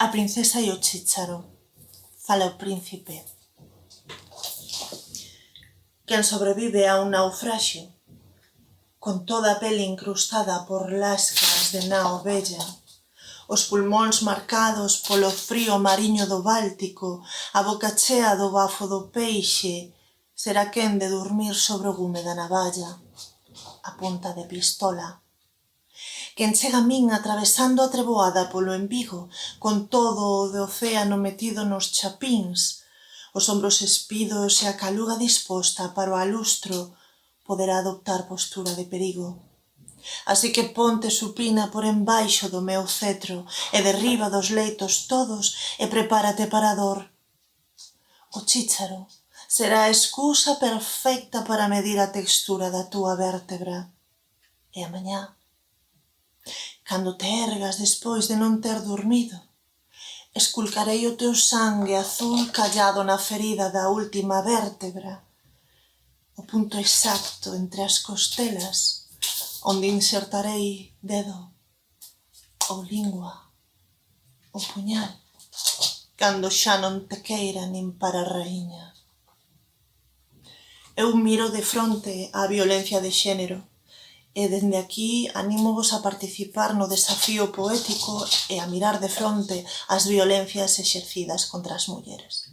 A princesa e o chícharo. Fala o príncipe. Quen sobrevive a un naufraxio, con toda a pele incrustada por lascas de nao vella, os pulmóns marcados polo frío mariño do Báltico, a boca chea do bafo do peixe, será quen de dormir sobre o gume da navalla, a punta de pistola. Quen chega a min atravesando a treboada polo embigo, con todo o de océano metido nos chapíns, os ombros espidos e a caluga disposta para o alustro, poderá adoptar postura de perigo. Así que ponte supina por embaixo do meu cetro e derriba dos leitos todos e prepárate para a dor. O chícharo será a excusa perfecta para medir a textura da túa vértebra. E a mañá, cando te ergas despois de non ter dormido, esculcarei o teu sangue azul callado na ferida da última vértebra, o punto exacto entre as costelas, onde insertarei dedo, ou lingua, ou puñal, cando xa non te queira nin para raíña. Eu miro de fronte á violencia de xénero, e dende aquí anímovos a participar no desafío poético e a mirar de fronte as violencias exercidas contra as mulleres.